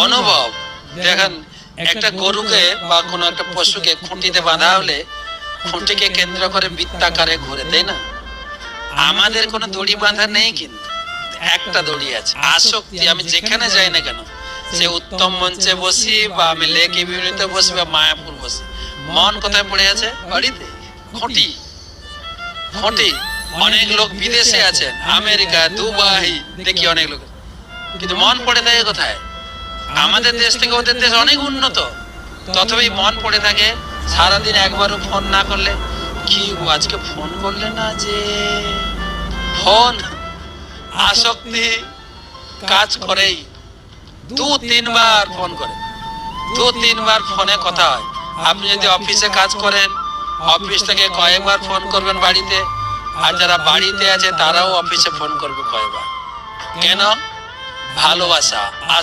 অনুভব। দেখেন, একটা গরুকে বা কোনো একটা পশুকে খুঁটিতে বাঁধা হলে খুঁটিকে কেন্দ্র করে বৃত্তাকারে ঘুরে, তাই না? আমাদের কোনো দড়ি বাঁধা নেই, কিন্তু একটা দড়ি আছে, আসক্তি। আমি যেখানে যাই না কেন, সে উত্তম মঞ্চে বসি বা আমি লেক এভিনিউতে বসি বা মায়াপুর বসি, মন কোথায় পড়ে আছে? বাড়িতে। খুঁটি, খুঁটি। অনেক লোক বিদেশে আছেন, আমেরিকা, দুবাই, দেখি অনেক লোক, কিন্তু মন পড়ে থাকে কোথায়? আমাদের দেশ থেকে ওদের দেশ অনেক উন্নত, তথাপি মন পড়ে থাকে সারাদিন একবারও ফোন না করলে। কি গো, আজকে ফোন করলে না যে? ফোন আসক্তি কাজ করেই। 2-3 বার ফোন করে, 2-3 বার ফোনে কথা হয়। আপনি যদি অফিসে কাজ করেন, অফিস থেকে কয়েকবার ফোন করবেন বাড়িতে, আর যারা বাড়িতে আছে তারাও অফিসে ফোন করবে কয়েকবার। কেন? ভালোবাসা।